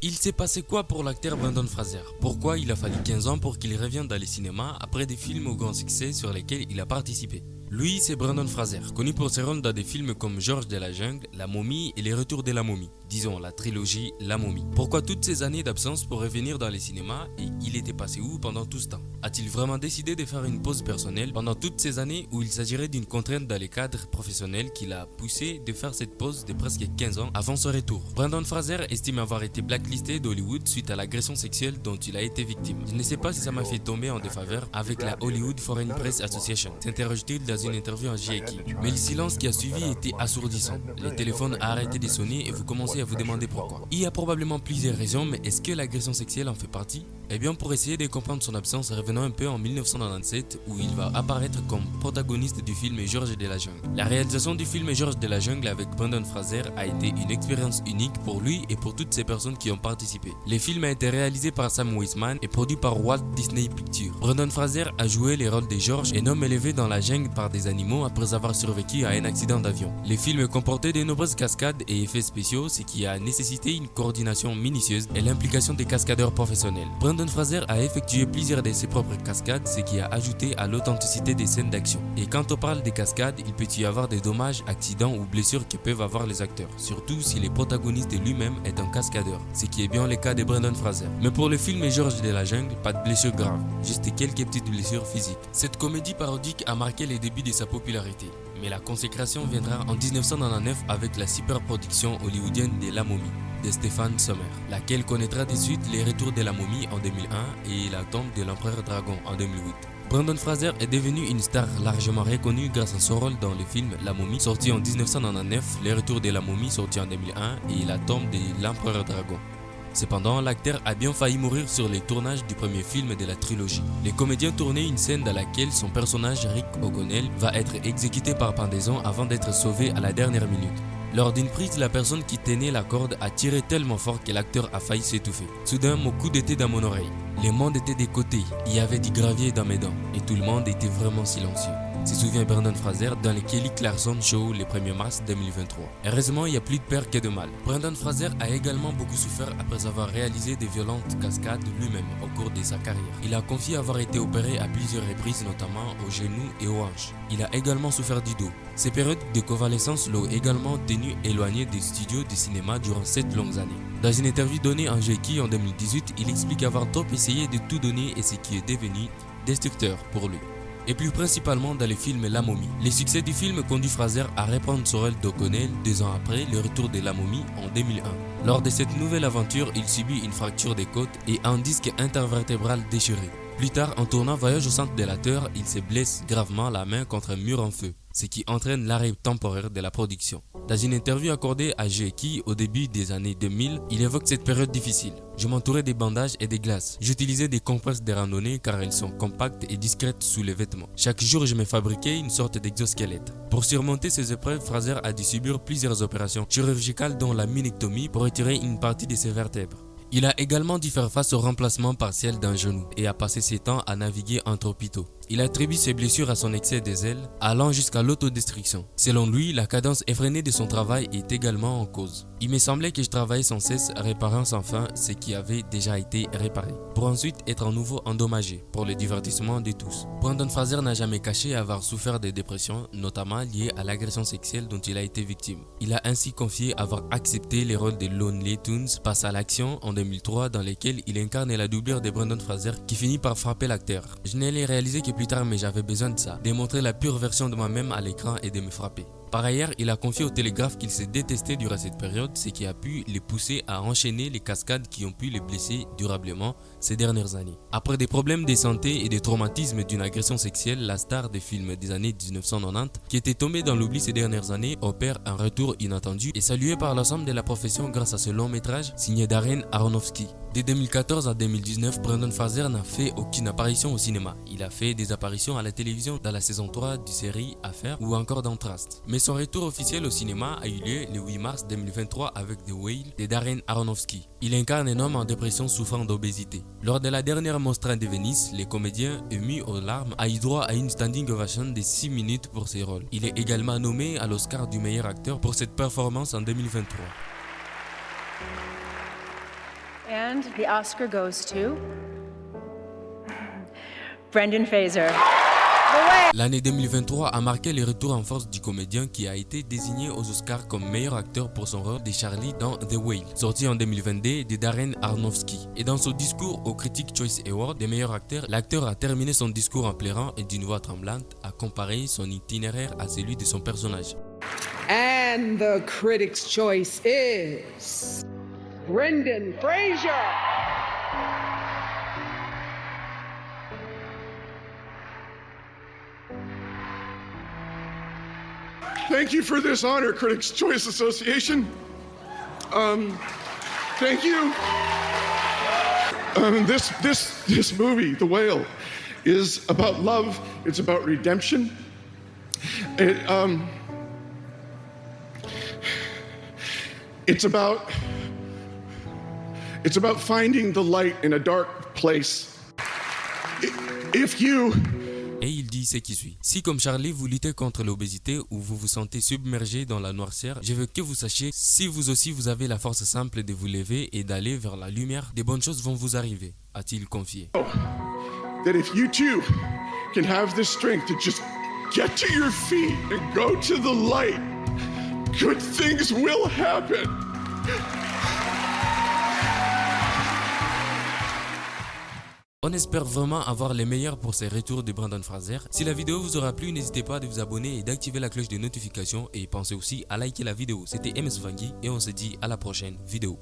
Il s'est passé quoi pour l'acteur Brendan Fraser? Pourquoi il a fallu 15 ans pour qu'il revienne dans les cinémas après des films au grand succès sur lesquels il a participé? Lui, c'est Brendan Fraser, connu pour ses rôles dans des films comme Georges de la Jungle, La Momie et Les Retours de la Momie, disons la trilogie La Momie. Pourquoi toutes ces années d'absence pour revenir dans les cinémas et il était passé où pendant tout ce temps? A-t-il vraiment décidé de faire une pause personnelle pendant toutes ces années où il s'agirait d'une contrainte dans les cadres professionnels qui l'a poussé de faire cette pause de presque 15 ans avant son retour? Brendan Fraser estime avoir été blacklisté d'Hollywood suite à l'agression sexuelle dont il a été victime. Je ne sais pas si ça m'a fait tomber en défaveur avec la Hollywood Foreign Press Association, s'interroge-t-il dans une interview en J.A.K. Mais le silence qui a suivi était assourdissant. Les téléphones ont arrêté de sonner et vous commencez à vous demander pourquoi. Il y a probablement plusieurs raisons, mais est-ce que l'agression sexuelle en fait partie? Eh bien, pour essayer de comprendre son absence, revenons un peu en 1997 où il va apparaître comme protagoniste du film Georges de la Jungle. La réalisation du film Georges de la Jungle avec Brendan Fraser a été une expérience unique pour lui et pour toutes ces personnes qui ont participé. Le film a été réalisé par Sam Weisman et produit par Walt Disney Pictures. Brendan Fraser a joué les rôles de Georges, un homme élevé dans la jungle par des animaux après avoir survécu à un accident d'avion. Le film comportait de nombreuses cascades et effets spéciaux, ce qui a nécessité une coordination minutieuse et l'implication des cascadeurs professionnels. Brendan Fraser a effectué plusieurs de ses propres cascades, ce qui a ajouté à l'authenticité des scènes d'action. Et quand on parle des cascades, il peut y avoir des dommages, accidents ou blessures que peuvent avoir les acteurs, surtout si le protagoniste lui-même est un cascadeur, ce qui est bien le cas de Brendan Fraser. Mais pour le film Georges de la Jungle, pas de blessures graves, juste quelques petites blessures physiques. Cette comédie parodique a marqué les débuts de sa popularité, mais la consécration viendra en 1999 avec la superproduction hollywoodienne de La Momie de Stephen Sommer, laquelle connaîtra de suite les retours de la momie en 2001 et la tombe de l'empereur dragon en 2008. Brendan Fraser est devenu une star largement reconnue grâce à son rôle dans le film La Momie sorti en 1999, les retours de la momie sorti en 2001 et la tombe de l'empereur dragon. Cependant, l'acteur a bien failli mourir sur les tournages du premier film de la trilogie. Les comédiens tournaient une scène dans laquelle son personnage Rick O'Connell va être exécuté par pendaison avant d'être sauvé à la dernière minute. Lors d'une prise, la personne qui tenait la corde a tiré tellement fort que l'acteur a failli s'étouffer. Soudain, mon coude était dans mon oreille. Les mondes étaient des côtés, il y avait du gravier dans mes dents et tout le monde était vraiment silencieux. Se souvient Brendan Fraser dans le Kelly Clarkson Show le 1er mars 2023. Heureusement, il y a plus de peur que de mal. Brendan Fraser a également beaucoup souffert après avoir réalisé de violentes cascades lui-même au cours de sa carrière. Il a confié avoir été opéré à plusieurs reprises, notamment aux genoux et aux hanches. Il a également souffert du dos. Ces périodes de convalescence l'ont également tenu éloigné des studios de cinéma durant 7 longues années. Dans une interview donnée en J.A.K. en 2018, il explique avoir trop essayé de tout donner et ce qui est devenu destructeur pour lui. Et plus principalement dans le film La Momie. Le succès du film conduit Fraser à reprendre son rôle d'O'Connell 2 ans après le retour de La Momie en 2001. Lors de cette nouvelle aventure, il subit une fracture des côtes et un disque intervertébral déchiré. Plus tard, en tournant Voyage au centre de la Terre, il se blesse gravement la main contre un mur en feu, ce qui entraîne l'arrêt temporaire de la production. Dans une interview accordée à J.A.K. au début des années 2000, il évoque cette période difficile. Je m'entourais des bandages et des glaces. J'utilisais des compresses de randonnée car elles sont compactes et discrètes sous les vêtements. Chaque jour, je me fabriquais une sorte d'exosquelette. Pour surmonter ces épreuves, Fraser a dû subir plusieurs opérations chirurgicales dont la minectomie pour retirer une partie de ses vertèbres. Il a également dû faire face au remplacement partiel d'un genou et a passé ses temps à naviguer entre hôpitaux. Il attribue ses blessures à son excès des ailes, allant jusqu'à l'autodestruction. Selon lui, la cadence effrénée de son travail est également en cause. Il me semblait que je travaillais sans cesse, réparant sans fin ce qui avait déjà été réparé, pour ensuite être à nouveau endommagé, pour le divertissement de tous. Brendan Fraser n'a jamais caché avoir souffert de dépression, notamment liée à l'agression sexuelle dont il a été victime. Il a ainsi confié avoir accepté les rôles de Looney Tunes Passe à l'action en 2003 dans lesquels il incarne la doublure de Brendan Fraser qui finit par frapper l'acteur. Je ne l'ai réalisé que plus tard, mais j'avais besoin de ça, de montrer la pure version de moi-même à l'écran et de me frapper. Par ailleurs, il a confié au Télégraphe qu'il s'est détesté durant cette période, ce qui a pu les pousser à enchaîner les cascades qui ont pu les blesser durablement ces dernières années. Après des problèmes de santé et des traumatismes d'une agression sexuelle, la star des films des années 1990, qui était tombée dans l'oubli ces dernières années, opère un retour inattendu et salué par l'ensemble de la profession grâce à ce long métrage signé Darren Aronofsky. De 2014 à 2019, Brendan Fraser n'a fait aucune apparition au cinéma. Il a fait des apparitions à la télévision dans la saison 3 du série Affaire ou encore dans Trust. Mais son retour officiel au cinéma a eu lieu le 8 mars 2023 avec The Whale de Darren Aronofsky. Il incarne un homme en dépression souffrant d'obésité. Lors de la dernière Mostra de Venise, les comédiens, émus aux larmes, a eu droit à une standing ovation de 6 minutes pour ses rôles. Il est également nommé à l'Oscar du meilleur acteur pour cette performance en 2023. And the Oscar goes to Brendan Fraser. L'année 2023 a marqué le retour en force du comédien qui a été désigné aux Oscars comme meilleur acteur pour son rôle de Charlie dans The Whale, sorti en 2022 de Darren Aronofsky. Et dans son discours au Critics' Choice Award des meilleurs acteurs, l'acteur a terminé son discours en pleurant et d'une voix tremblante a comparé son itinéraire à celui de son personnage. And the Critics' Choice is Brendan Fraser. Thank you for this honor, Critics' Choice Association. Thank you. This movie, The Whale, is about love. It's about redemption. It's about finding the light in a dark place. If you Et il dit ce qui suit. Si comme Charlie vous luttez contre l'obésité ou vous vous sentez submergé dans la noirceur, je veux que vous sachiez, si vous aussi vous avez la force simple de vous lever et d'aller vers la lumière, de bonnes choses vont vous arriver, a-t-il confié. that if you too can have this strength to just get to your feet and go to the light, good things will happen. On espère vraiment avoir les meilleurs pour ces retours de Brendan Fraser. Si la vidéo vous aura plu, n'hésitez pas à vous abonner et d'activer la cloche de notification et pensez aussi à liker la vidéo. C'était MS Vangui et on se dit à la prochaine vidéo.